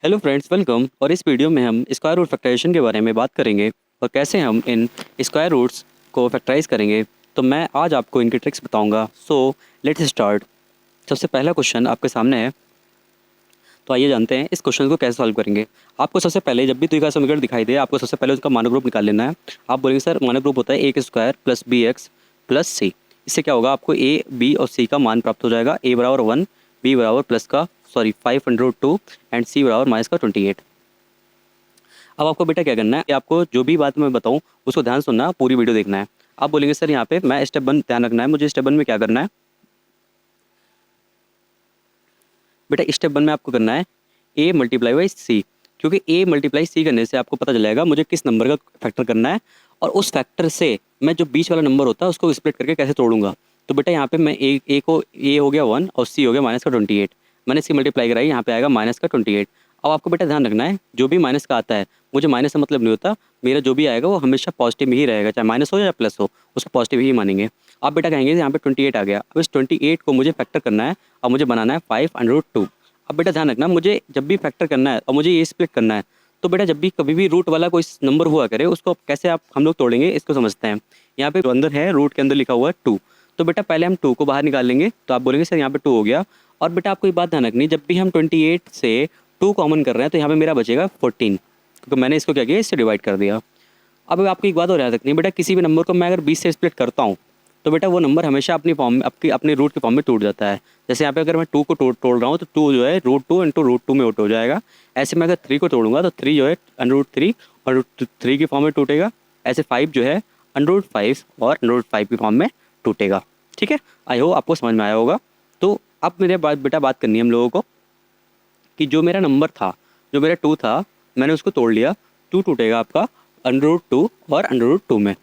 Hello friends, welcome. और इस video में हम स्क्वायर रूट फैक्टराइजेशन के बारे में बात करेंगे और कैसे हम इन स्क्वायर रूट्स को फैक्टराइज करेंगे। तो मैं आज आपको इनकी ट्रिक्स बताऊंगा। So let's start. सबसे पहला क्वेश्चन आपके सामने है, तो आइए जानते हैं इस क्वेश्चन को कैसे सॉल्व करेंगे। आपको सबसे पहले जब भी द्विघात समीकरण दिखाई दे, आपको सबसे पहले उसका मानक रूप निकाल लेना है। आप बोलेंगे सर मानक रूप होता है A square plus B X plus C. इससे क्या होगा, आपको ए बी और सी का मान प्राप्त हो जाएगा। ए बराबर 1, बी बराबर प्लस का 5√2 एंड सी बराबर माइनस का 28। अब आपको बेटा क्या करना है कि आपको जो भी बात मैं बताऊं उसको ध्यान सुनना, पूरी वीडियो देखना है। आप बोलेंगे सर यहाँ पे मैं स्टेप 1 ध्यान रखना है, मुझे स्टेप 1 में क्या करना है। बेटा स्टेप 1 में आपको करना है ए मल्टीप्लाई बाई सी, क्योंकि ए मल्टीप्लाई सी करने से आपको पता चल जाएगा मुझे किस नंबर का फैक्टर करना है, और उस फैक्टर से मैं जो बीच वाला नंबर होता है उसको स्प्लिट करके कैसे तोड़ूंगा। तो बेटा यहाँ पे मैं ए को ए हो गया 1 और सी हो गया माइनस का 28। मैंने इसकी मल्टीप्लाई कराई, यहाँ पे आएगा माइनस का 28। अब आपको बेटा ध्यान रखना है जो भी माइनस का आता है, मुझे माइनस से मतलब नहीं होता, मेरा जो भी आएगा वो हमेशा पॉजिटिव में ही रहेगा, चाहे माइनस हो या प्लस हो, उसको पॉजिटिव ही मानेंगे। आप बेटा कहेंगे यहाँ पे 28 आ गया, अब इस 28 को मुझे फैक्टर करना है और मुझे बनाना है 5√2। अब बेटा ध्यान रखना, मुझे जब भी फैक्टर करना है और मुझे ये स्प्लिट करना है, तो बेटा जब भी कभी भी रूट वाला कोई नंबर हुआ करे उसको कैसे आप हम लोग तोड़ेंगे इसको समझते हैं। यहाँ पे जो अंदर है रूट के अंदर लिखा हुआ है 2, तो बेटा पहले हम 2 को बाहर निकाल लेंगे। तो आप बोलेंगे सर यहाँ पे 2 हो गया। और बेटा आपको एक बात ध्यान रखनी, जब भी हम 28 से 2 कॉमन कर रहे हैं तो यहाँ पे मेरा बचेगा 14, क्योंकि मैंने इसको क्या किया, इससे डिवाइड कर दिया। अब आपको एक बात और याद रखनी है बेटा, किसी भी नंबर को मैं अगर 20 से स्प्लिट करता हूँ तो बेटा वो नंबर हमेशा अपनी फॉर्म में अपने रूट के फॉर्म में टूट जाता है। जैसे यहाँ पे अगर मैं 2 को तोड़ रहा हूँ तो 2 जो है √2 इंटू √2 में आउट हो जाएगा। ऐसे मैं अगर 3 को तोड़ूंगा तो 3 जो है √3 और √3 की फॉर्म में टूटेगा। ऐसे 5 जो है √5 और √5 की फॉर्म में टूटेगा। ठीक है, आई होप आपको समझ में आया होगा। तो अब मेरे बेटा बात करनी है हम लोगों को कि जो मेरा नंबर था, जो मेरा 2 था, मैंने उसको तोड़ लिया। 2 टूटेगा आपका √2 और √2 में।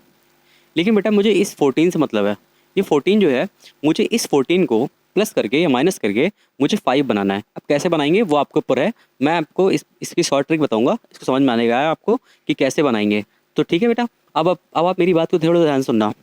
लेकिन बेटा मुझे इस 14 से मतलब है, ये 14 जो है मुझे इस 14 को प्लस करके या माइनस करके मुझे 5 बनाना है। अब कैसे बनाएंगे वो आपके ऊपर है, मैं आपको इसकी शॉर्ट ट्रिक बताऊंगा, इसको समझ में आने का है आपको कि कैसे बनाएंगे। तो ठीक है बेटा, अब आप मेरी बात को थोड़ा ध्यान सुनना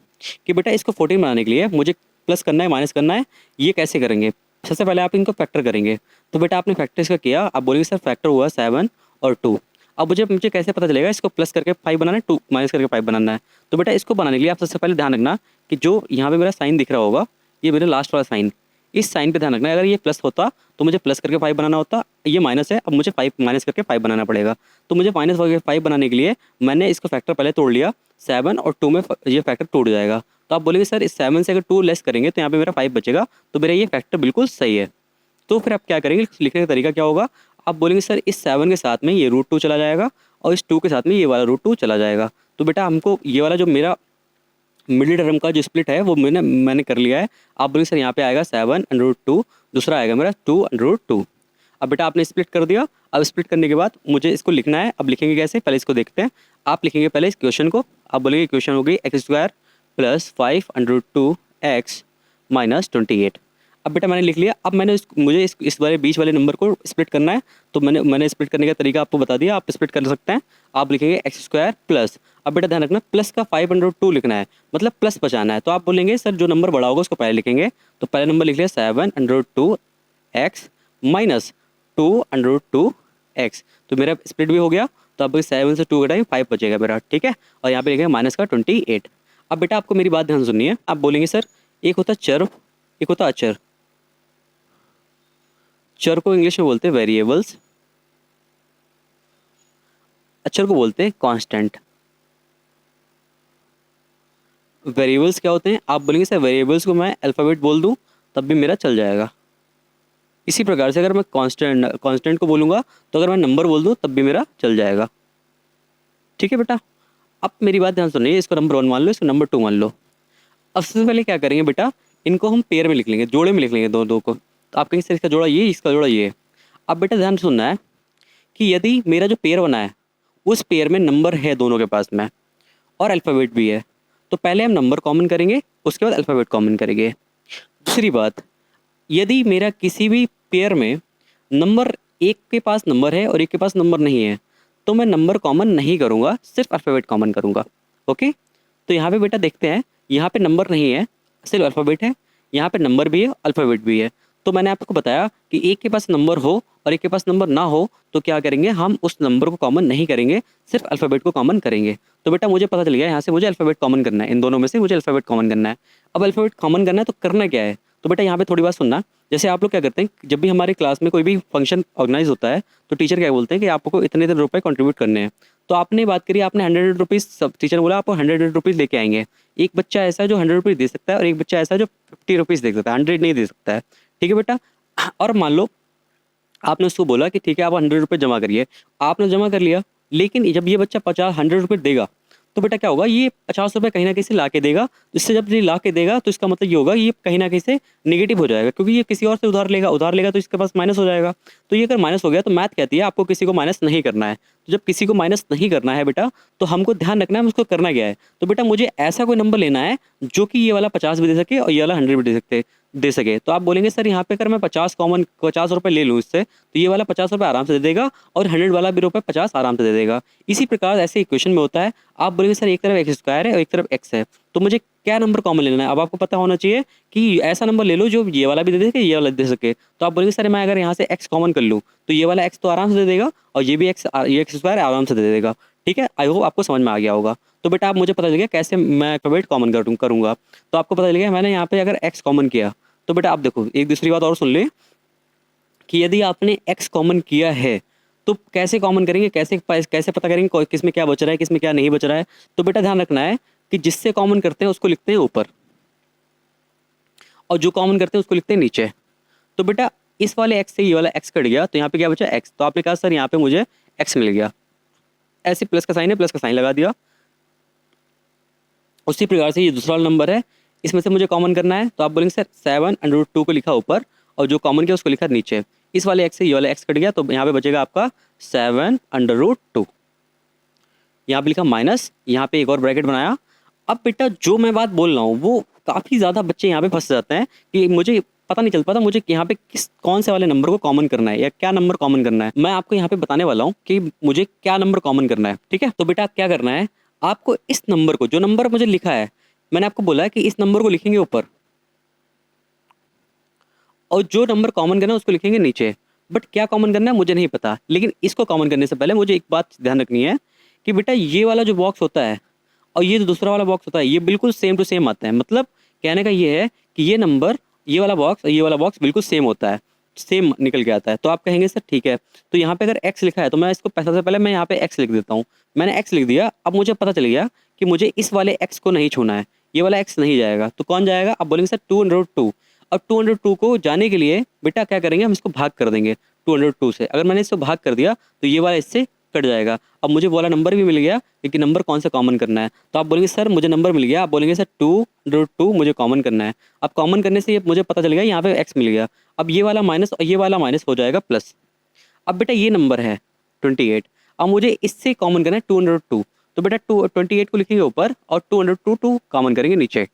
कि बेटा इसको 14 बनाने के लिए मुझे प्लस करना है माइनस करना है। ये कैसे करेंगे, सबसे पहले आप इनको फैक्टर करेंगे। तो बेटा आपने फैक्टर इसका किया, आप बोलेंगे सर फैक्टर हुआ 7 और 2। अब मुझे मुझे कैसे पता चलेगा इसको प्लस करके 5 बनाना है, 2 माइनस करके 5 बनाना है। तो बेटा इसको बनाने के लिए आप सबसे पहले ध्यान रखना कि जो यहाँ पे मेरा साइन दिख रहा होगा, ये मेरा लास्ट वाला साइन, इस साइन पे ध्यान रखना है। अगर ये प्लस होता तो मुझे प्लस करके 5 बनाना होता, ये माइनस है, अब मुझे 5 माइनस करके 5 बनाना पड़ेगा। तो मुझे माइनस करके 5 बनाने के लिए मैंने इसको फैक्टर पहले तोड़ लिया, 7 और 2 में ये फैक्टर टूट जाएगा। तो आप बोलेंगे सर इस 7 से अगर 2 लेस करेंगे तो यहाँ पे मेरा 5 बचेगा, तो मेरा ये फैक्टर बिल्कुल सही है। तो फिर आप क्या करेंगे, लिखने का तरीका क्या होगा, आप बोलेंगे सर इस 7 के साथ में ये √2 चला जाएगा और इस 2 के साथ में ये वाला √2 चला जाएगा। तो बेटा हमको ये वाला जो मेरा मिडिल टर्म का जो स्प्लिट है वो मैंने कर लिया है। आप बोलेंगे सर यहाँ पे आएगा 7√2, दूसरा आएगा मेरा 2√2। अब बेटा आपने स्प्लिट कर दिया। अब स्प्लिट करने के बाद मुझे इसको लिखना है। अब लिखेंगे कैसे, पहले इसको देखते हैं। आप लिखेंगे पहले इस क्वेश्चन को, आप बोलेंगे क्वेश्चन हो गई x² प्लस 5√2x माइनस 28। अब बेटा मैंने लिख लिया। अब मुझे इस वाले बीच वाले नंबर को स्प्लिट करना है, तो मैंने स्प्लिट करने का तरीका आपको बता दिया, आप स्प्लिट कर सकते हैं। आप लिखेंगे x² प्लस, अब बेटा ध्यान रखना प्लस का 5√2 लिखना है, मतलब प्लस बचाना है। तो आप बोलेंगे सर जो नंबर बड़ा होगा उसको पहले लिखेंगे, तो पहले नंबर लिख लिया 7√2x माइनस 2√2x। तो मेरा स्प्लिट भी हो गया। तो अब 7 से 2 घटाएंगे 5 बचेगा मेरा, ठीक है। और यहाँ पे लिखेंगे माइनस का 28। अब बेटा आपको मेरी बात ध्यान सुननी है। आप बोलेंगे सर एक होता चर, एक होता अचर। चर को इंग्लिश में बोलते हैं वेरिएबल्स, अचर को बोलते हैं कांस्टेंट। वेरिएबल्स क्या होते हैं, आप बोलेंगे सर वेरिएबल्स को मैं अल्फ़ाबेट बोल दूं तब भी मेरा चल जाएगा। इसी प्रकार से अगर मैं कांस्टेंट को बोलूँगा तो अगर मैं नंबर बोल दूं तब भी मेरा चल जाएगा। ठीक है बेटा, अब मेरी बात ध्यान सुनिए, इसको नंबर 1 मान लो, इसको नंबर 2 मान लो। अब सबसे पहले क्या करेंगे बेटा, इनको हम पेयर में लिख लेंगे, जोड़े में लिख लेंगे दो दो को। तो आप कहेंगे सर इसका जोड़ा ये, इसका जोड़ा ये। अब बेटा ध्यान सुनना है कि यदि मेरा जो पेयर बना है उस पेयर में नंबर है दोनों के पास में और अल्फ़ाबेट भी है, तो पहले हम नंबर कॉमन करेंगे, उसके बाद अल्फ़ाबेट कॉमन करेंगे। दूसरी बात, यदि मेरा किसी भी पेयर में नंबर एक के पास नंबर है और एक के पास नंबर नहीं है, तो मैं नंबर कॉमन नहीं करूँगा, सिर्फ अल्फ़ाबेट कॉमन करूँगा। ओके, तो यहाँ पे बेटा देखते हैं, यहाँ पे नंबर नहीं है, सिर्फ अल्फ़ाबेट है, यहाँ पे नंबर भी है, अल्फ़ाबेट भी है। तो मैंने आपको बताया कि एक के पास नंबर हो और एक के पास नंबर ना हो तो क्या करेंगे, हम उस नंबर को कॉमन नहीं करेंगे, सिर्फ अल्फ़ाबेट को कॉमन करेंगे। तो बेटा मुझे पता चल गया यहाँ से मुझे अल्फ़ाबेट कॉमन करना है, इन दोनों में से मुझे अल्फ़ाबेट कॉमन करना है। अब अल्फ़ाबेट कॉमन करना है तो करना क्या है, तो बेटा यहाँ पे थोड़ी बात सुनना। जैसे आप लोग क्या करते हैं, जब भी हमारी क्लास में कोई भी फंक्शन ऑर्गेनाइज होता है तो टीचर क्या बोलते हैं कि आपको इतने इतने रुपए कंट्रीब्यूट करने हैं। तो आपने बात करी, आपने 100 रुपीज़, सब टीचर ने बोला आपको 100 रुपीज़ लेके आएंगे। एक बच्चा ऐसा है जो 100 रुपीज़ दे सकता है और एक बच्चा ऐसा है जो 50 रुपीज़ दे सकता है, 100 नहीं दे सकता है। ठीक है बेटा। और मान लो आपने उसको बोला कि ठीक है आप 100 रुपये जमा करिए, आपने जमा कर लिया, लेकिन जब ये बच्चा 100 रुपये देगा तो बेटा क्या होगा, ये 50 रुपये कहीं ना कहीं से ला के देगा। इससे जब ये ला के देगा तो इसका मतलब ये होगा ये कहीं ना कहीं से निगेटिव हो जाएगा, क्योंकि ये किसी और से उधार लेगा तो इसके पास माइनस हो जाएगा। तो ये अगर माइनस हो गया तो मैथ कहती है आपको किसी को माइनस नहीं करना है। तो जब किसी को माइनस नहीं करना है बेटा, तो हमको ध्यान रखना है उसको करना क्या है। तो बेटा मुझे ऐसा कोई नंबर लेना है जो कि ये वाला 50 भी दे सके और ये वाला 100 भी दे सके। तो आप बोलेंगे सर यहाँ पे अगर मैं 50 रुपये ले लूँ इससे, तो ये वाला 50 रुपये आराम से दे देगा और 100 वाला भी रुपये 50 आराम से दे देगा। इसी प्रकार ऐसे इक्वेशन में होता है। आप बोलेंगे सर एक तरफ एक्स स्क्वायर है और एक तरफ एक्स है, तो मुझे क्या नंबर कॉमन लेना है। अब आपको पता होना चाहिए कि ऐसा नंबर ले लो जो ये वाला भी दे सके ये वाला दे सके। तो आप बोलेंगे सर मैं अगर यहाँ से एक्स कॉमन कर लूँ तो ये वाला एक्स तो आराम से दे देगा और ये भी एक्स, ये एक्स स्क्वायर आराम से दे देगा। ठीक है, आई होप आपको समझ में आ गया होगा। तो बेटा आप मुझे पता चल गया कैसे मैं अल्फाबेट कॉमन करूँगा। तो आपको पता चल गया मैंने यहाँ पे अगर एक्स कॉमन किया, तो बेटा आप देखो एक दूसरी बात और सुन ले कि यदि आपने x कॉमन किया है तो कैसे कॉमन करेंगे, कैसे पता करेंगे किस में क्या बच रहा है किस में क्या नहीं बच रहा है। तो बेटा ध्यान रखना है कि जिससे कॉमन करते हैं उसको लिखते हैं ऊपर और जो कॉमन करते हैं उसको लिखते हैं नीचे। तो बेटा इस वाले x से ये वाला x कट गया तो यहाँ पे क्या बचा x। तो आपने कहा सर यहाँ पे मुझे x मिल गया, ऐसे प्लस का साइन है प्लस का साइन लगा दिया। उसी प्रकार से ये दूसरा वाला नंबर है, इसमें से मुझे कॉमन करना है। तो आप बोलेंगे सर 7√2 को लिखा ऊपर और जो कॉमन किया उसको लिखा नीचे। इस वाले एक्स से ये वाला एक्स कट गया तो यहाँ पे बचेगा आपका 7√2। यहाँ पे लिखा माइनस, यहाँ पे एक और ब्रैकेट बनाया। अब बेटा जो मैं बात बोल रहा हूँ वो काफ़ी ज़्यादा बच्चे यहाँ पे फंस जाते हैं कि मुझे पता नहीं चल पाता मुझे यहाँ पे कौन से वाले नंबर को कॉमन करना है या क्या नंबर कॉमन करना है। मैं आपको यहाँ पे बताने वाला हूँ कि मुझे क्या नंबर कॉमन करना है। ठीक है, तो बेटा क्या करना है, आपको इस नंबर को, जो नंबर मुझे लिखा है, मैंने आपको बोला है कि इस नंबर को लिखेंगे ऊपर और जो नंबर कॉमन करना है उसको लिखेंगे नीचे। बट क्या कॉमन करना है मुझे नहीं पता, लेकिन इसको कॉमन करने से पहले मुझे एक बात ध्यान रखनी है कि बेटा ये वाला जो बॉक्स होता है और ये जो दूसरा वाला बॉक्स होता है ये बिल्कुल सेम टू सेम आता है। मतलब कहने का ये है कि ये नंबर, ये वाला बॉक्स और ये वाला बॉक्स बिल्कुल सेम होता है, सेम निकल के आता है। तो आप कहेंगे सर ठीक है, तो यहाँ पे अगर x लिखा है तो मैं इसको सबसे पहले मैं यहाँ पे x लिख देता हूँ। मैंने x लिख दिया। अब मुझे पता चल गया कि मुझे इस वाले x को नहीं छूना है, ये वाला x नहीं जाएगा। तो कौन जाएगा, आप बोलेंगे सर 202। अब 202 को जाने के लिए बेटा क्या करेंगे, हम इसको भाग कर देंगे 202 से। अगर मैंने इसको भाग कर दिया तो ये वाला इससे कट जाएगा। अब मुझे वाला नंबर भी मिल गया, लेकिन नंबर कौन सा कॉमन करना है। तो आप बोलेंगे सर मुझे नंबर मिल गया, आप बोलेंगे सर 202 मुझे कॉमन करना है। अब कॉमन करने से ये मुझे पता चल गया यहाँ पे x मिल गया। अब ये वाला माइनस और ये वाला माइनस हो जाएगा प्लस। अब बेटा ये नंबर है 28, अब मुझे इससे कॉमन करना है 202। तो बेटा 28 को लिखेंगे ऊपर और 202 कॉमन करेंगे नीचे।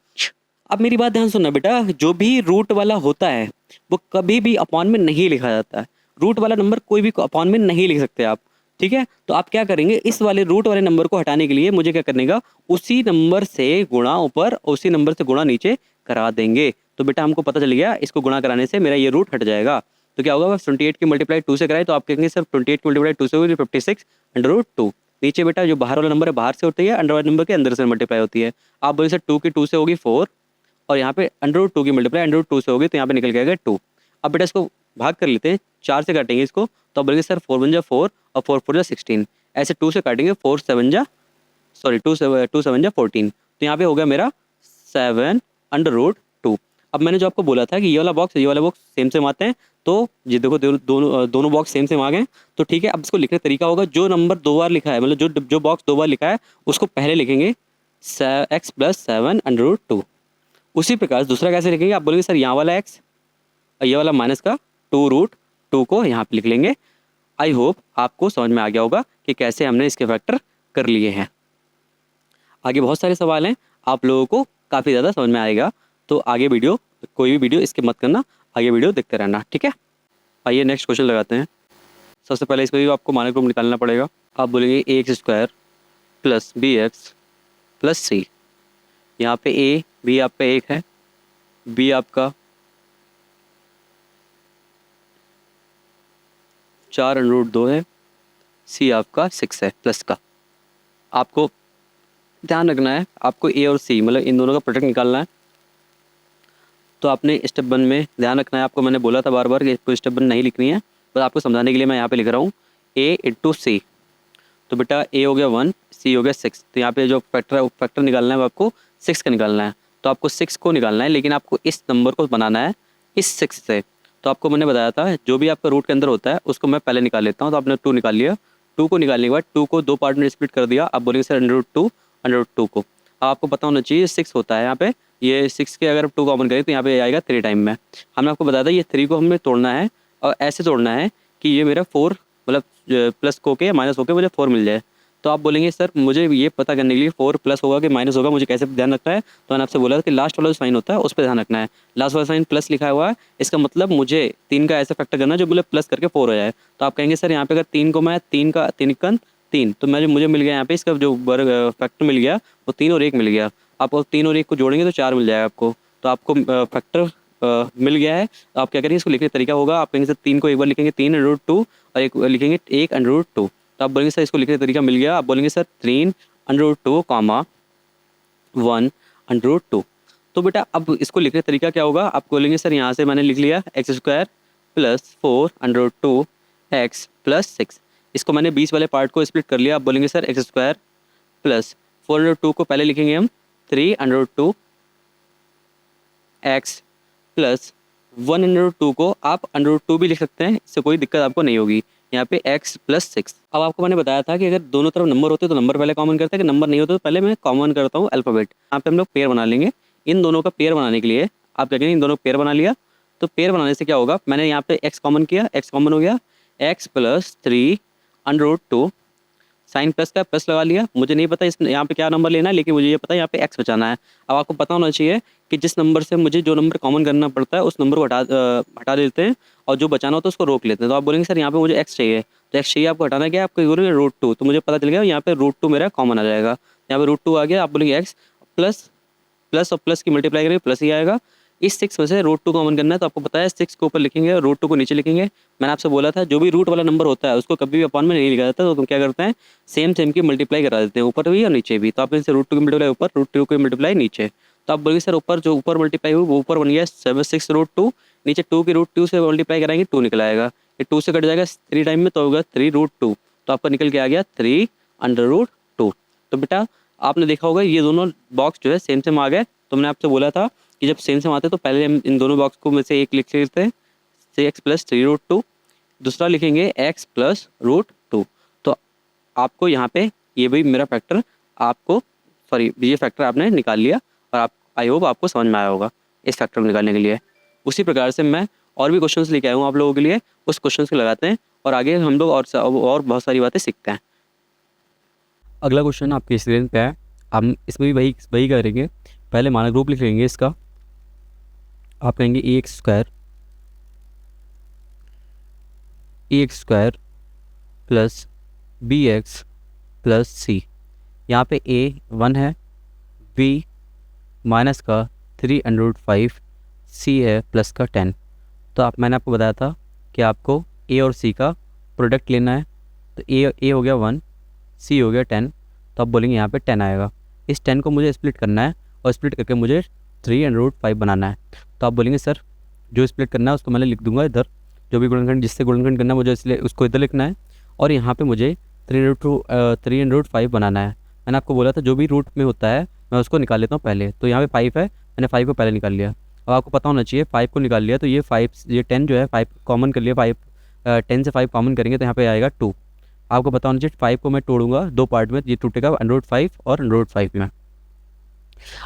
अब मेरी बात ध्यान सुनना बेटा, जो भी रूट वाला होता है वो कभी भी अपॉन में नहीं लिखा जाता है। रूट वाला नंबर कोई भी अपॉन में नहीं लिख सकते आप। ठीक है, तो आप क्या करेंगे, इस वाले रूट वाले नंबर को हटाने के लिए मुझे क्या करने का, उसी नंबर से गुणा ऊपर उसी नंबर से गुणा नीचे करा देंगे। तो बेटा हमको पता चल गया इसको गुणा कराने से मेरा ये रूट हट जाएगा। तो क्या होगा, 28 की मल्टीप्लाई 2 से कराए तो आप कहेंगे सर 28 की मल्टीप्लाई 2 से होगी 56√2। नीचे बेटा जो बाहर वाला नंबर है बाहर से होती है, अंडर वाले नंबर के अंदर से मल्टीप्लाई होती है। आप बोले सर 2 की 2 से होगी 4 और यहाँ पे √2 की मल्टीप्लाई √2 से होगी तो यहाँ पे निकल के आएगा 2। अब बेटा इसको भाग कर लेते हैं, 4 से काटेंगे इसको तो अब बोलेंगे सर 4 1 जा 4 और 4 4 जा 16। ऐसे 2 से काटेंगे 2 7 जा 14। तो यहाँ पे हो गया मेरा 7√2। अब मैंने जो आपको बोला था कि ये वाला बॉक्स ये वाला बॉक्स सेम सेम आते हैं, तो ये देखो दोनों बॉक्स सेम सेम आ गए। तो ठीक है, अब इसको लिखने का तरीका होगा, जो नंबर 2 बार लिखा है, मतलब जो बॉक्स 2 बार लिखा है उसको पहले लिखेंगे x + 7√2। उसी प्रकार दूसरा कैसे लिखेंगे, आप बोलेंगे सर यहाँ वाला x और ये वाला माइनस का 2√2 को यहाँ पे लिख लेंगे। आई होप आपको समझ में आ गया होगा कि कैसे हमने इसके फैक्टर कर लिए हैं। आगे बहुत सारे सवाल हैं, आप लोगों को काफ़ी ज़्यादा समझ में आएगा। तो आगे वीडियो, कोई भी वीडियो इसके मत करना, आगे वीडियो देखते रहना। ठीक है, आइए नेक्स्ट क्वेश्चन लगाते हैं। सबसे पहले इसको भी आपको मानक रूप निकालना पड़ेगा। आप बोलेंगे ax² + bx + c। यहाँ पे a b आप पे 1 है, b आपका 4√2 है, सी आपका 6 है प्लस का। आपको ध्यान रखना है, आपको ए और सी मतलब इन दोनों का प्रोडक्ट निकालना है। तो आपने स्टेप 1 में ध्यान रखना है, आपको मैंने बोला था बार बार कि इसको स्टेप 1 नहीं लिखनी है, बस आपको समझाने के लिए मैं यहाँ पे लिख रहा हूँ ए इंटू सी। तो बेटा ए हो गया 1, सी हो गया 6, तो यहाँ पे जो फैक्टर निकालना है वो आपको 6 का निकालना है। तो आपको 6 को निकालना है, लेकिन आपको इस नंबर को बनाना है इस 6 से। तो आपको मैंने बताया था जो भी आपका रूट के अंदर होता है उसको मैं पहले निकाल लेता हूँ। तो आपने 2 निकाल लिया, 2 को निकालने के बाद 2 को 2 पार्ट में स्प्लिट कर दिया। आप बोलेंगे सर √2 को आपको पता होना चाहिए 6 होता है यहाँ पे, ये 6 के अगर 2 कॉमन करें तो यहाँ पे आएगा 3 टाइम में। हमने आपको बताया था ये 3 को हमें तोड़ना है और ऐसे तोड़ना है कि ये मेरा 4 मतलब प्लस होके माइनस होके मुझे 4 मिल जाए। तो आप बोलेंगे सर मुझे ये पता करने के लिए 4 प्लस होगा कि माइनस होगा मुझे कैसे ध्यान रखना है। तो मैंने आपसे बोला था कि लास्ट वाला जो साइन होता है उस पर ध्यान रखना है। लास्ट वाला साइन प्लस लिखा हुआ है, इसका मतलब मुझे 3 का ऐसा फैक्टर करना है जो बोले प्लस करके 4 हो जाए। तो आप कहेंगे सर यहाँ पे अगर 3 को मैं 3 का 3 तो मुझे मिल गया यहाँ पे इसका जो फैक्टर मिल गया वो 3 और 1 मिल गया। आप 3 और 1 को जोड़ेंगे तो 4 मिल जाएगा आपको। तो आपको फैक्टर मिल गया है। तो आप क्या करेंगे, इसको लिखने का तरीका होगा, आप कहेंगे सर 3 को एक बार लिखेंगे 3√2 और एक लिखेंगे 1√2। तो आप बोलेंगे सर इसको लिखने का तरीका मिल गया। आप बोलेंगे सर 3√2 कॉमा 1√2। तो बेटा अब इसको लिखने का तरीका क्या होगा, आप बोलेंगे सर यहाँ से मैंने लिख लिया x² + 4√2 x + 6। इसको मैंने 20 वाले पार्ट को स्प्लिट कर लिया। आप बोलेंगे सर x² + 4√2 को पहले लिखेंगे हम 3√2 x + 1√2 को आप √2 भी लिख सकते हैं, इससे कोई दिक्कत आपको नहीं होगी। यहाँ पे x + 6। अब आपको मैंने बताया था कि अगर दोनों तरफ नंबर होते तो नंबर पहले कॉमन करते हैं, कि नंबर नहीं होते तो पहले मैं कॉमन करता हूँ अल्फ़ाबेट। यहाँ पे हम लोग पेयर बना लेंगे। इन दोनों का पेयर बनाने के लिए आप क्या करेंगे, इन दोनों पेयर बना लिया। तो पेयर बनाने से क्या होगा, मैंने यहाँ पे x कॉमन किया, x कॉमन हो गया, x + 3√2 साइन प्लस का प्लस लगा लिया। मुझे नहीं पता इस यहाँ पे क्या नंबर लेना है, लेकिन मुझे ये पता है यहाँ पे x बचाना है। अब आपको पता होना चाहिए कि जिस नंबर से मुझे जो नंबर कॉमन करना पड़ता है उस नंबर को हटा देते हैं और जो बचाना होता है उसको रोक लेते हैं। तो आप बोलेंगे सर यहाँ पे मुझे x चाहिए, तो x चाहिए आपको हटाना क्या है, आपको बोलेंगे √2। तो मुझे पता चल गया यहाँ पे √2 मेरा कॉमन आ जाएगा। यहाँ पे √2 आ गया। आप बोलेंगे x प्लस और प्लस की मल्टीप्लाई करेंगे प्लस ही आएगा। इस 6 में से √2 कॉमन करना है, तो आपको पता है 6 को ऊपर लिखेंगे और √2 को नीचे लिखेंगे। मैंने आपसे बोला था जो भी रूट वाला नंबर होता है उसको कभी भी अपॉन में नहीं लिखा जाता, तो तुम क्या करते हैं सेम की मल्टीप्लाई करा देते हैं ऊपर भी और नीचे भी। तो आप इनसे √2 की मल्टीप्लाई ऊपर, √2 की मल्टीप्लाई नीचे। तो आप बोलेंगे सर ऊपर जो ऊपर मल्टीप्लाई हुई वो ऊपर बन गया 6√2, नीचे 2 की √2 से मल्टीप्लाई कराएंगे 2 निकल आएगा, ये 2 से कट जाएगा 3 टाइम में तो होगा 3√2। तो आपका निकल के आ गया 3√2। तो बेटा आपने देखा होगा ये दोनों बॉक्स जो है सेम आ गए। तो मैंने आपसे बोला था कि जब सेम आते तो पहले हम इन दोनों बॉक्स को में से एक लिख लेते हैं 6x + 3√2, दूसरा लिखेंगे x + √2। तो आपको यहाँ पे ये भी मेरा फैक्टर आपको ये फैक्टर आपने निकाल लिया और आप आई होप आपको समझ में आया होगा इस फैक्टर को निकालने के लिए। उसी प्रकार से मैं और भी क्वेश्चंस लेके आया हूँ आप लोगों के लिए, उस क्वेश्चंस को लगाते हैं और आगे हम लोग और बहुत सारी बातें सीखते हैं। अगला क्वेश्चन आपके स्क्रीन पे है, हम इसमें भी वही करेंगे। पहले मानक रूप लिख लेंगे इसका। आप कहेंगे ax² + bx + c। यहाँ पे a 1 है, b माइनस का 3√5, c है प्लस का 10। तो मैंने आपको बताया था कि आपको a और c का प्रोडक्ट लेना है। तो a हो गया 1, c हो गया 10, तो आप बोलेंगे यहाँ पे 10 आएगा। इस 10 को मुझे स्प्लिट करना है और स्प्लिट करके मुझे 3√5 बनाना है। तो आप बोलेंगे सर जो स्प्लिट करना है उसको मैं लिख दूंगा इधर, जो भी गुणनखंड जिससे गुणनखंड करना है मुझे इसलिए उसको इधर लिखना है और यहाँ पे मुझे 3√5 बनाना है। मैंने आपको बोला था जो भी रूट में होता है मैं उसको निकाल लेता हूँ पहले। तो यहाँ पे 5 है, मैंने 5 को पहले निकाल लिया। अब आपको पता होना चाहिए 5 को निकाल लिया तो ये 10 जो है 5 कॉमन कर लिया, 10 से 5 कॉमन करेंगे तो यहाँ पे आएगा 2। आपको पता होना चाहिए 5 को मैं तोड़ूंगा 2 पार्ट में, ये टूटेगा √5 और √5 में।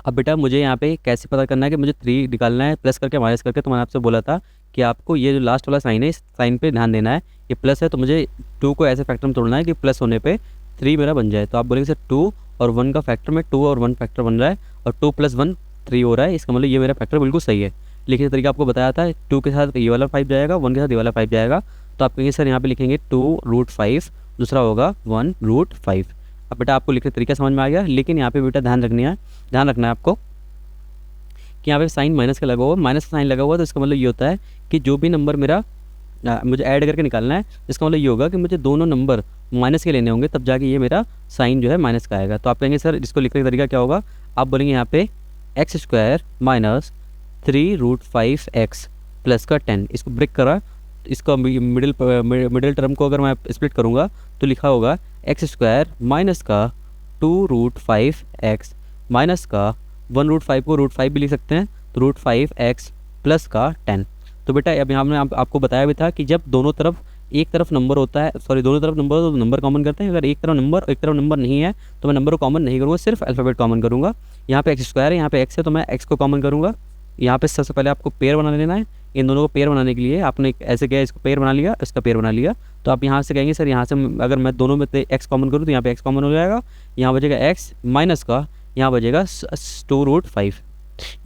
अब बेटा मुझे यहाँ पे कैसे पता करना है कि मुझे 3 निकालना है प्लस करके माइनस करके। तो मैंने आपसे बोला था कि आपको ये जो लास्ट वाला साइन है इस साइन पे ध्यान देना है। ये प्लस है तो मुझे 2 को ऐसे फैक्टर में तोड़ना है कि प्लस होने पे 3 मेरा बन जाए। तो आप बोलेंगे सर 2 और 1 का फैक्टर में 2 और 1 फैक्टर बन रहा है और 2 + 1 3 हो रहा है, इसका मतलब ये मेरा फैक्टर बिल्कुल सही है। लिखने का तरीका आपको बताया था, 2 के साथ ये वाला 5 जाएगा, 1 के साथ ये वाला 5 जाएगा। तो आप कहेंगे सर यहाँ पे लिखेंगे 2√5, दूसरा होगा 1√5। अब बेटा आपको लिखने का तरीका समझ में आ गया। लेकिन यहाँ पे बेटा ध्यान रखना है आपको कि यहाँ पे साइन माइनस का लगा हुआ, माइनस का साइन लगा हुआ तो इसका मतलब ये होता है कि जो भी नंबर मेरा मुझे ऐड करके निकालना है। इसका मतलब ये होगा कि मुझे दोनों नंबर माइनस के लेने होंगे, तब जाके ये मेरा साइन जो है माइनस का आएगा। तो आप कहेंगे सर इसको लिखने का तरीका क्या होगा? आप बोलेंगे यहाँ पे x square minus 3√5x plus का 10, इसको ब्रेक करा, इसका मिडिल टर्म को अगर मैं स्प्लिट करूँगा तो लिखा होगा एक्स स्क्वायर माइनस का 2√5x माइनस का 1√5 को √5 भी लिख सकते हैं, तो √5x प्लस का 10। तो बेटा अब यहाँ हमने आपको बताया भी था कि जब दोनों तरफ एक तरफ नंबर होता है, सॉरी दोनों तरफ नंबर तो नंबर कॉमन करते हैं, अगर एक तरफ नंबर नहीं है तो मैं नंबर को कॉमन नहीं करूँगा, सिर्फ अल्फ़ाबेट कॉमन करूँगा। यहाँ पे एक्स स्क्वायर है, यहाँ पे एक्स है, तो मैं एक्स को कॉमन करूँगा। यहाँ पे सबसे पहले आपको पेयर बना लेना है। इन दोनों को पेयर बनाने के लिए आपने ऐसे किया, इसको पेयर बना लिया, इसका पेयर बना लिया, तो आप यहाँ से कहेंगे सर यहाँ से अगर मैं दोनों में से एक्स कॉमन करूँ तो यहाँ पे एक्स कॉमन हो जाएगा, यहाँ बचेगा एक्स माइनस का, यहाँ बचेगा 2√5।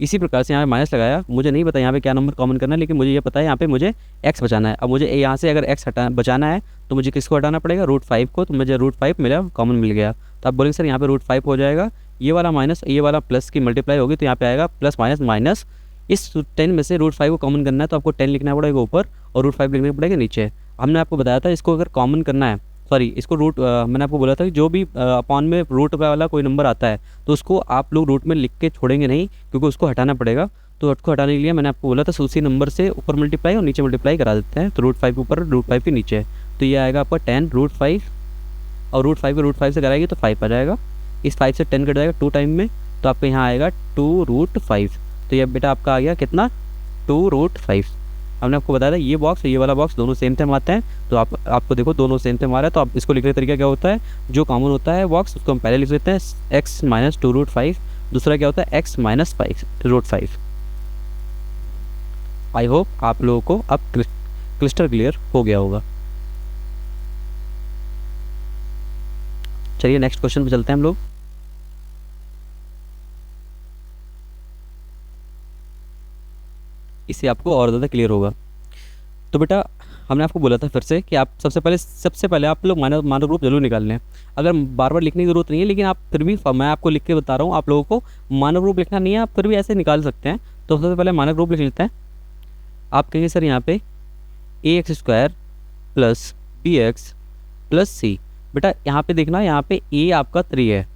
इसी प्रकार से यहाँ पे माइनस लगाया, मुझे नहीं पता यहाँ पे क्या नंबर कॉमन करना है, लेकिन मुझे ये पता है यहाँ पे मुझे एक्स बचाना है। अब मुझे यहाँ से अगर एक्स बचाना है तो मुझे किसको हटाना पड़ेगा? √5 को, तो मुझे √5 मिला, कॉमन मिल गया। तो आप बोलेंगे सर यहाँ पे √5 हो जाएगा, ये वाला माइनस ये वाला प्लस की मल्टीप्लाई होगी, तो यहाँ पे आएगा प्लस माइनस माइनस। इस 10 में से √5 को कॉमन करना है तो आपको 10 लिखना पड़ेगा ऊपर और √5 लिखना पड़ेगा नीचे। हमने आपको बताया था इसको अगर कॉमन करना है, सॉरी इसको मैंने आपको बोला था कि जो भी अपॉन में रूट वाला कोई नंबर आता है तो उसको आप लोग रूट में लिख के छोड़ेंगे नहीं, क्योंकि उसको हटाना पड़ेगा। तो उसको हटाने के लिए मैंने आपको बोला था उसी नंबर से ऊपर मल्टीप्लाई और नीचे मल्टीप्लाई करा देते हैं, तो √5 ऊपर √5 के नीचे, तो ये आएगा आपका 10√5 और √5 से कराएगी तो 5 आ जाएगा। इस 5 से 10 कट जाएगा 2 टाइम में, तो आपको यहाँ आएगा 2√5। तो ये बेटा आपका आ गया कितना? 2√5। हमने आपको बताया था ये बॉक्स और ये वाला बॉक्स दोनों सेम सेम आते हैं, तो आपको देखो दोनों सेम सेम आ रहा है। तो आप इसको लिखने का तरीका क्या होता है? जो कॉमन होता है बॉक्स उसको हम पहले लिख लेते हैं x माइनस 2√5, दूसरा क्या होता है x माइनस 5√5। आई होप आप लोगों को अब क्लिस्टर क्लियर हो गया होगा। चलिए नेक्स्ट क्वेश्चन पे चलते हैं हम लोग। इससे आपको और ज़्यादा क्लियर होगा। तो बेटा हमने आपको बोला था फिर से कि आप सबसे पहले आप लोग मानव ग्रुप जरूर निकाल लें। अगर बार बार लिखने की ज़रूरत नहीं है, लेकिन आप फिर भी मैं आपको लिख के बता रहा हूँ, आप लोगों को मानव ग्रुप लिखना नहीं है, आप फिर भी ऐसे निकाल सकते हैं। तो सबसे पहले मानव ग्रुप लिख लेते हैं। आप कहेंगे सर यहाँ पे ax² plus bx plus c। बेटा यहाँ पे देखना, यहाँ पे a आपका 3 है,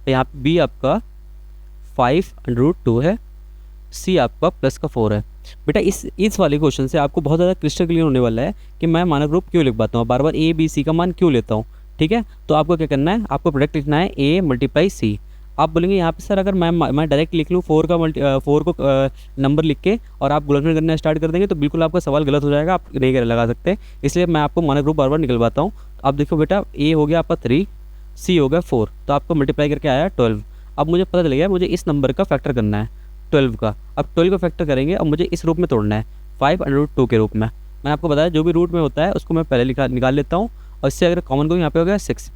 यहाँ पे b आपका 5√2 है, c आपका प्लस का 4 है। बेटा इस वाले क्वेश्चन से आपको बहुत ज़्यादा क्रिस्टल क्लियर होने वाला है कि मैं मानव ग्रुप क्यों लिख पाता हूँ, बार बार a b c का मान क्यों लेता हूँ। ठीक है, तो आपको क्या करना है, आपको प्रोडक्ट लिखना है a मल्टीप्लाई c। आप बोलेंगे यहाँ पे सर अगर मैं डायरेक्ट लिख लूँ 4 को नंबर लिख के और आप गुणनखंड करना स्टार्ट कर देंगे तो बिल्कुल आपका सवाल गलत हो जाएगा, आप नहीं लगा सकते। इसलिए मैं आपको मानव ग्रुप बार बार निकलवाता हूँ। आप देखो बेटा a हो गया आपका 3, c हो गया 4, तो आपको मल्टीप्लाई करके आया 12। अब मुझे पता चल गया मुझे इस नंबर का फैक्टर करना है 12 का। अब 12 का फैक्टर करेंगे, अब मुझे इस रूप में तोड़ना है 5√2 के रूप में। मैंने आपको बताया जो भी रूट में होता है उसको मैं पहले निकाल लेता हूँ, और इससे अगर कॉमन को यहाँ पे हो गया 6,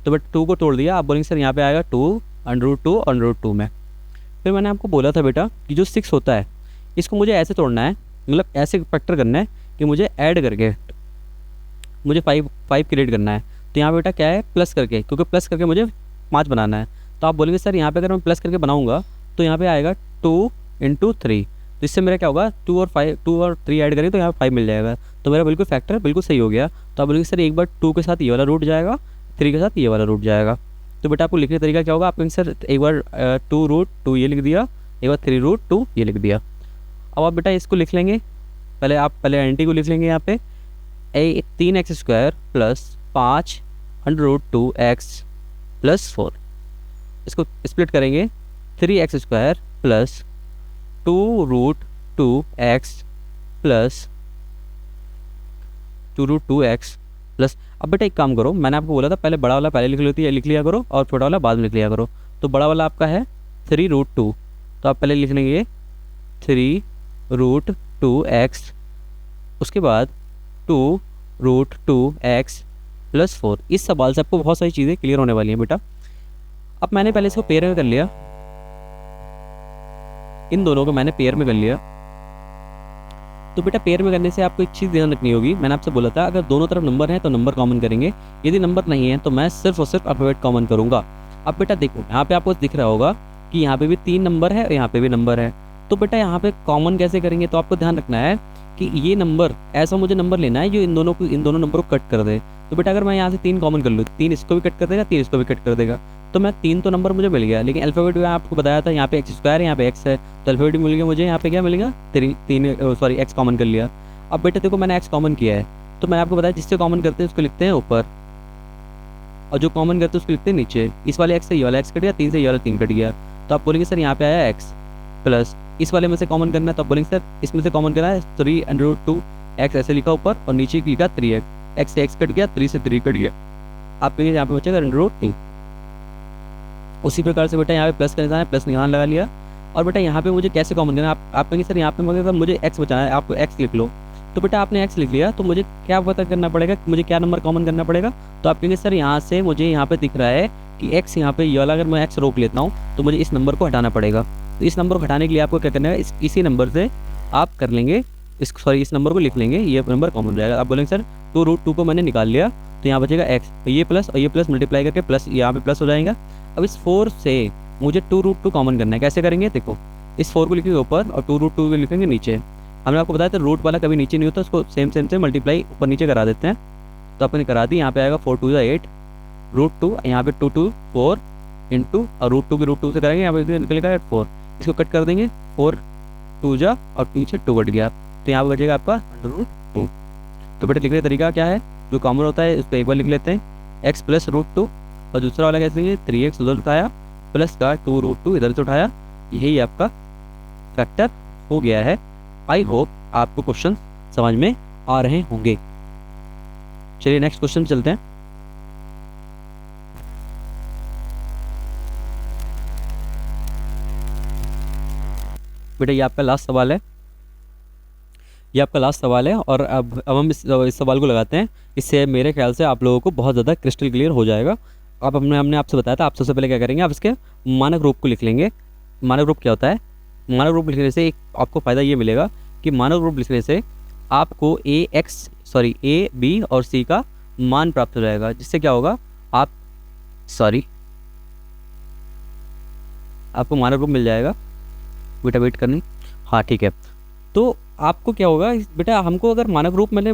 तो बट 2 को तोड़ दिया। आप बोलेंगे सर यहाँ पे आएगा 2√2 में। फिर मैंने आपको बोला था बेटा कि जो 6 होता है इसको मुझे ऐसे तोड़ना है, मतलब ऐसे फैक्टर करना है कि मुझे ऐड करके मुझे 5 क्रिएट करना है। तो यहाँ बेटा क्या है, प्लस करके, क्योंकि प्लस करके मुझे 5 बनाना है। तो आप बोलेंगे सर यहाँ पे अगर मैं प्लस करके बनाऊँगा तो यहाँ पे आएगा 2 × 3, तो इससे मेरा क्या होगा 2 और 3 ऐड करें तो यहाँ 5 मिल जाएगा। तो मेरा बिल्कुल फैक्टर बिल्कुल सही हो गया। तो आप बोलेंगे सर एक बार 2 के साथ ये वाला रूट जाएगा, 3 के साथ ये वाला रूट जाएगा। तो बेटा आपको लिखने का तरीका क्या होगा, आप कहेंगे सर एक बार 2√2 ये लिख दिया, एक बार 3√2 ये लिख दिया। अब आप बेटा इसको लिख लेंगे, पहले एंटी को लिख लेंगे। यहाँ पे 3x² प्लस 5√2x प्लस 4, इसको स्प्लिट करेंगे 3x² plus 2√2x plus 2√2x plus. अब बेटा एक काम करो, मैंने आपको बोला था पहले बड़ा वाला पहले लिख लिया करो और छोटा वाला बाद में लिख लिया करो। तो बड़ा वाला आपका है 3√2, तो आप पहले लिख लेंगे 3√2x, उसके बाद 2√2x प्लस 4। इस सवाल से आपको बहुत सारी चीज़ें क्लियर होने वाली हैं बेटा। अब मैंने पहले इसको पेयर में कर लिया, इन दोनों को मैंने पेयर में कर लिया। तो बेटा पेयर में करने से आपको एक चीज़ ध्यान रखनी होगी, मैंने आपसे बोला था अगर दोनों तरफ नंबर है तो नंबर कॉमन करेंगे, यदि नंबर नहीं है तो मैं सिर्फ और सिर्फ अल्फाबेट कॉमन करूंगा। अब बेटा देखो यहाँ पे आपको दिख रहा होगा कि यहाँ पे भी 3 नंबर है और यहाँ पे भी नंबर है। तो बेटा यहाँ पे कॉमन कैसे करेंगे, तो आपको ध्यान रखना है कि कि ये नंबर ऐसा मुझे नंबर लेना है जो इन दोनों नंबर को कट कर दे। तो बेटा अगर मैं यहाँ से 3 कॉमन कर लूँ, 3 इसको भी कट कर देगा, 3 इसको भी कट कर देगा, तो मैं 3 तो नंबर मुझे मिल गया। लेकिन अल्फ़ाबेट में आपको बताया था यहाँ पे एक्स स्क्वायर है, यहाँ पे एक्स है, तो अल्फ़ाबेट मिल गया मुझे, यहाँ पे क्या मिलेगा, एक्स कॉमन कर लिया। अब बेटा देखो मैंने एक्स कॉमन किया है, तो मैंने आपको बताया जिससे कॉमन करते हैं उसको लिखते हैं ऊपर, और जो कॉमन करते हैं उसको लिखते हैं नीचे। इस वाले एक्स से ये वाला एक्स कट गया, 3 से ये वाला 3 कट गया, तो आप बोलेंगे सर यहाँ पे आया एक्स प्लस इस वाले में से कॉमन करना है, तो आप बोलेंगे सर इसमें से कॉमन करना है 3√2 एक्स, ऐसे लिखा ऊपर और नीचे लिखा 3x, एक्स से एक्स कट गया, 3 से 3 कट गया, आप कहेंगे यहाँ पे बचेगा √2। उसी प्रकार से बेटा यहाँ पे प्लस करना है, प्लस निशान लगा लिया। और बेटा यहाँ पे मुझे कैसे कॉमन करना है, आप कहेंगे सर यहाँ पे मगर मुझे एक्स बचाना है, आपको एक्स लिख लो। तो बेटा आपने एक्स लिख लिया, तो मुझे क्या पता करना पड़ेगा, मुझे क्या नंबर कॉमन करना पड़ेगा। तो आप कहेंगे सर यहाँ से मुझे यहाँ पे दिख रहा है कि एक्स यहाँ पे ये वाला, अगर मैं एक्स रोक लेता हूँ तो मुझे इस नंबर को हटाना पड़ेगा। तो इस नंबर को हटाने के लिए आपको क्या करना है, इसी नंबर से आप कर लेंगे इस नंबर को लिख लेंगे, ये नंबर कॉमन हो जाएगा। आप बोलेंगे सर 2√2 को मैंने निकाल लिया, तो यहाँ बचेगा एक्स, ये प्लस और ये प्लस मल्टीप्लाई करके प्लस यहाँ पे प्लस हो जाएगा। अब इस 4 से मुझे 2√2 कॉमन करना है, कैसे करेंगे देखो, इस 4 को लिखेंगे ऊपर और 2√2 को लिखेंगे नीचे। हमने आपको बताया था रूट वाला कभी नीचे नहीं होता, उसको सेम से मल्टीप्लाई ऊपर नीचे करा देते हैं। तो आपने करा दी, यहाँ पे आएगा 4 2 8 √2, यहाँ पे 2 2 4 इंटू और √2 की √2 से करेंगे, यहाँ पे निकलेगा 4, इसको कट कर देंगे, 4 2 जा और पीछे 2 कट गया, तो यहाँ पर बचेगा आपका √2। तो बेटा लिखने का तरीका क्या है, जो कॉमन होता है उसको एक बार लिख लेते हैं, एक्स प्लस √2, और दूसरा वाला कैसे लिखेंगे 3x उधर उठाया प्लस का 2√2 इधर से उठाया, यही आपका फैक्टर हो गया है। आई होप आपको क्वेश्चन समझ में आ रहे होंगे। चलिए नेक्स्ट क्वेश्चन चलते हैं। बेटा ये आपका लास्ट सवाल है, ये आपका लास्ट सवाल है, और अब हम इस सवाल को लगाते हैं। इससे मेरे ख्याल से आप लोगों को बहुत ज़्यादा क्रिस्टल क्लियर हो जाएगा। अब हमने आपसे बताया था, आप सबसे पहले क्या करेंगे, आप इसके मानक रूप को लिख लेंगे। मानक रूप क्या होता है, मानक रूप लिखने से एक आपको फ़ायदा ये मिलेगा कि मानक रूप लिखने से आपको ए बी और सी का मान प्राप्त हो जाएगा, जिससे क्या होगा, आपको मानक रूप मिल जाएगा। बेटा वेट करनी, हाँ ठीक है। तो आपको क्या होगा बेटा, हमको अगर मानक रूप मैंने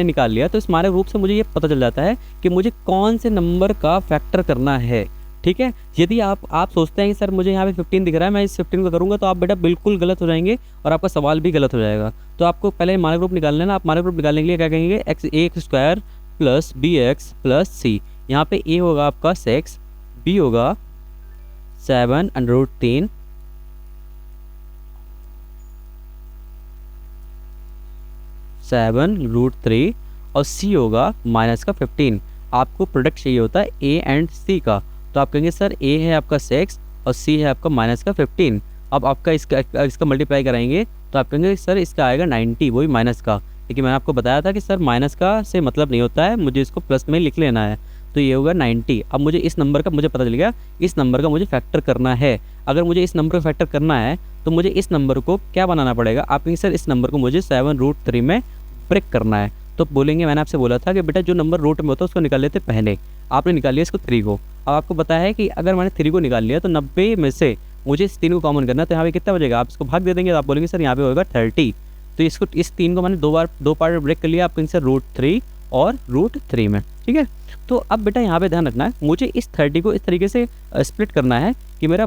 निकाल लिया, तो इस मानक रूप से मुझे ये पता चल जाता है कि मुझे कौन से नंबर का फैक्टर करना है। ठीक है, यदि आप सोचते हैं कि सर मुझे यहाँ पे 15 दिख रहा है, मैं इस 15 को करूँगा, तो आप बेटा बिल्कुल गलत हो जाएंगे और आपका सवाल भी गलत हो जाएगा। तो आपको पहले मानक रूप निकाल लेना। आप मानक रूप निकालने के लिए क्या कहेंगे, X square plus B X plus C. यहाँ पे ए होगा आपका 6, बी होगा 7√3, (7√3) और सी होगा माइनस का 15। आपको प्रोडक्ट चाहिए होता है ए एंड सी का, तो आप कहेंगे सर ए है आपका 6 और सी है आपका माइनस का 15। अब आपका इसका मल्टीप्लाई कराएंगे तो आप कहेंगे सर इसका आएगा 90, वही माइनस का। लेकिन मैंने आपको बताया था कि सर माइनस का से मतलब नहीं होता है, मुझे इसको प्लस में लिख लेना है, तो ये होगा 90। अब मुझे इस नंबर का मुझे पता चल गया, इस नंबर का मुझे फैक्टर करना है। अगर मुझे इस नंबर का फैक्टर करना है तो मुझे इस नंबर को क्या बनाना पड़ेगा, आप कहेंगे सर इस नंबर को मुझे 7√3 में ब्रेक करना है। तो बोलेंगे मैंने आपसे बोला था कि बेटा जो नंबर रूट में होता है उसको निकाल लेते पहले, आपने निकाल लिया इसको 3 को। अब आपको पता है कि अगर मैंने 3 को निकाल लिया तो 90 में से मुझे इस 3 को कॉमन करना है, तो यहाँ पे कितना बचेगा, आप इसको भाग दे देंगे, तो आप बोलेंगे सर यहाँ पे होगा 30। तो इस 3 को मैंने दो पार्ट में ब्रेक कर लिया, आप कहेंगे सर √3 और √3 में। ठीक है, तो अब बेटा यहाँ पे ध्यान रखना है, मुझे इस 30 को इस तरीके से स्प्लिट करना है कि मेरा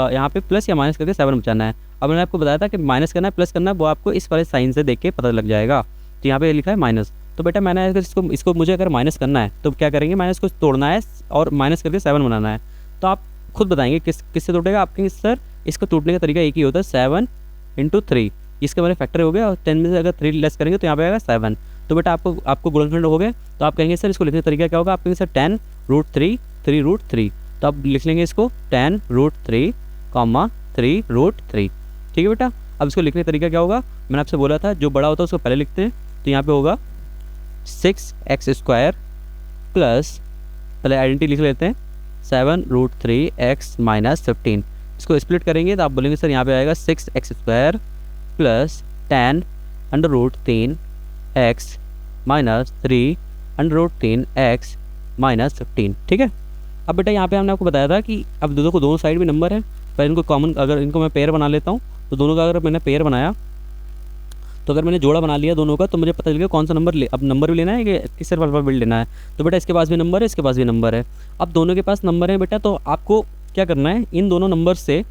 यहाँ पे प्लस या माइनस करके 7 बचाना है। अब मैंने आपको बताया था कि माइनस करना है प्लस करना है, वो आपको इस वाले साइन से देख के पता लग जाएगा। तो यहाँ पे लिखा है माइनस, तो बेटा मैंने अगर इसको मुझे अगर माइनस करना है तो क्या करेंगे, माइनस को तोड़ना है और माइनस करके 7 बनाना है। तो आप खुद बताएंगे किससे टूटेगा। आप कहेंगे सर इसको टूटने का तरीका एक ही होता है, 7 × 3, इसका मेरे फैक्टर हो गया, और 10 में से अगर 3 लेस करेंगे तो यहाँ पे आएगा 7। तो बेटा आपको गुणनखंड हो गए, तो आप कहेंगे सर इसको लिखने का तरीका क्या होगा, आप कहेंगे सर 10√3 3√3, तो आप लिख लेंगे इसको 10√3, 3√3। ठीक है बेटा, अब इसको लिखने का तरीका क्या होगा, मैंने आपसे बोला था जो बड़ा होता है उसको पहले लिखते हैं। तो यहाँ पे होगा 6x² प्लस, पहले आइडेंटिटी लिख लेते हैं, 7√3x - 15। इसको स्प्लिट करेंगे तो आप बोलेंगे सर यहाँ पे आएगा 6x² प्लस 10√3x - 3√3x - 15। ठीक है, अब बेटा यहाँ पे हमने आपको बताया था कि अब दोनों साइड में नंबर है, पर इनको कॉमन, अगर इनको मैं पेयर बना लेता हूँ तो दोनों का अगर मैंने पेयर बनाया तो अगर मैंने जोड़ा बना लिया दोनों का तो मुझे पता चल गया कौन सा नंबर ले, अब नंबर भी लेना है कि किस सिर्फ अल्फ़ाबेट लेना है। तो बेटा इसके पास भी नंबर है, इसके पास भी नंबर है। अब दोनों के पास नंबर है बेटा, तो आपको क्या करना है, इन दोनों नंबर से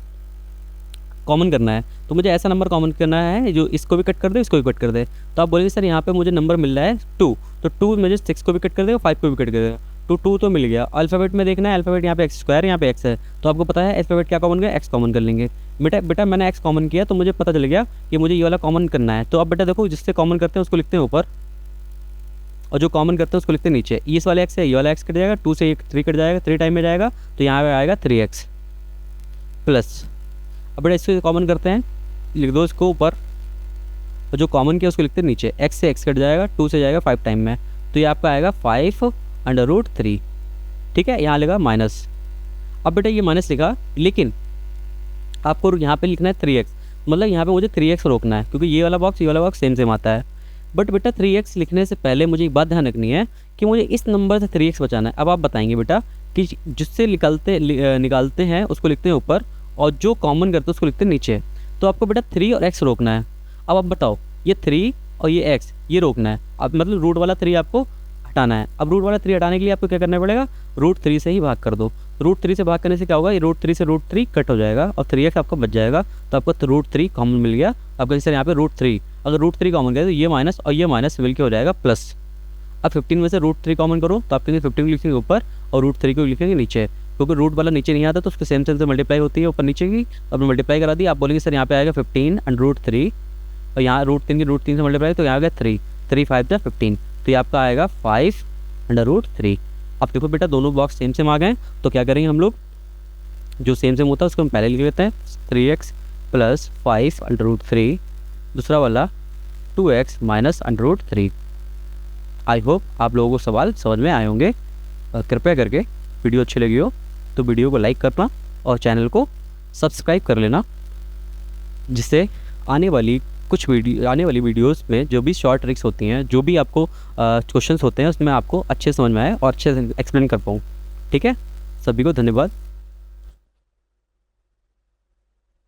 कॉमन करना है। तो मुझे ऐसा नंबर कॉमन करना है जो इसको भी कट कर दे, इसको भी कट कर दे। तो आप बोलेंगे सर यहाँ पे मुझे नंबर मिल रहा है 2, तो 2 मुझे 6 को भी कट कर देगा, 5 को भी कट कर देगा। 2 तो मिल गया। अल्फ़ाबेट में देखना है, अल्फ़ाबेट यहाँ पे एक्स स्क्वायर, यहाँ पे एक्स है, तो आपको पता है अल्फ़ाबेट क्या कॉमन गया, एक्स कॉमन कर लेंगे। बेटा मैंने एक्स कॉमन किया तो मुझे पता चल गया कि मुझे ये वाला कॉमन करना है। तो अब बेटा देखो, जिससे कॉमन करते हैं उसको लिखते हैं ऊपर, और जो कॉमन करते हैं उसको लिखते हैं नीचे। इस वाले एक्स है, ये वाला एक्स कट जाएगा, 2 से 3 कट जाएगा, 3 टाइम में जाएगा, तो यहाँ पे आएगा 3x प्लस। अब बेटा इसको कॉमन करते हैं, लिख दो इसको ऊपर, और जो कॉमन किया उसको लिखते हैं नीचे। x से x कट जाएगा, 2 से जाएगा 5 टाइम में, तो ये आपका आएगा 5√3। ठीक है, यहाँ लिखा माइनस। अब बेटा ये माइनस लिखा, लेकिन आपको यहाँ पे लिखना है 3x, मतलब यहाँ पे मुझे 3x रोकना है, क्योंकि ये वाला बॉक्स सेम सेम आता है। बट बेटा 3x लिखने से पहले मुझे एक बात ध्यान रखनी है कि मुझे इस नंबर से 3x बचाना है। अब आप बताएंगे बेटा कि जिससे निकालते हैं उसको लिखते हैं ऊपर, और जो कॉमन करते हैं उसको लिखते हैं नीचे। तो आपको बेटा 3 और x रोकना है। अब आप बताओ, ये 3 और ये x ये रोकना है। अब मतलब रूट वाला 3 आपको हटाना है। अब रूट वाला 3 हटाने के लिए आपको क्या करना पड़ेगा, √3 से ही भाग कर दो। √3 से भाग करने से क्या होगा, ये √3 से √3 कट हो जाएगा और 3x आपका बच जाएगा। तो आपको √3 कॉमन मिल गया। अब कहीं सर यहाँ पे √3, अगर √3 कॉमन गया तो ये माइनस और ये माइनस मिल के हो जाएगा प्लस। अब 15 में से √3 कॉमन करो तो आपके 15 लिखेंगे ऊपर और √3 को लिखेंगे नीचे, क्योंकि रूट वाला नीचे नहीं आता तो उसके सेम से मल्टीप्लाई होती है ऊपर नीचे की। अब मल्टीप्लाई करा दी, आप बोलेंगे सर यहाँ पे आएगा 15 and √3, और यहाँ √3 की √3 से मल्टीप्लाई, तो यहाँ आ गया 3 5 जा 15, तो ये आपका आएगा 5√3। अब देखो बेटा दोनों बॉक्स सेम सेम आ गए, तो क्या करेंगे हम लोग, जो सेम सेम होता है उसको हम पहले लिख लेते हैं, 3x प्लस 5√3, दूसरा वाला 2x माइनस √3। आई होप आप लोगों को सवाल समझ में आए होंगे। कृपया करके वीडियो अच्छी लगी हो तो वीडियो को लाइक करना और चैनल को सब्सक्राइब कर लेना, जिससे आने वाली वीडियोस में जो भी शॉर्ट ट्रिक्स होती हैं, जो भी आपको क्वेश्चंस होते हैं, उसमें आपको अच्छे समझ में आए और अच्छे से एक्सप्लेन कर पाऊँ। ठीक है, सभी को धन्यवाद।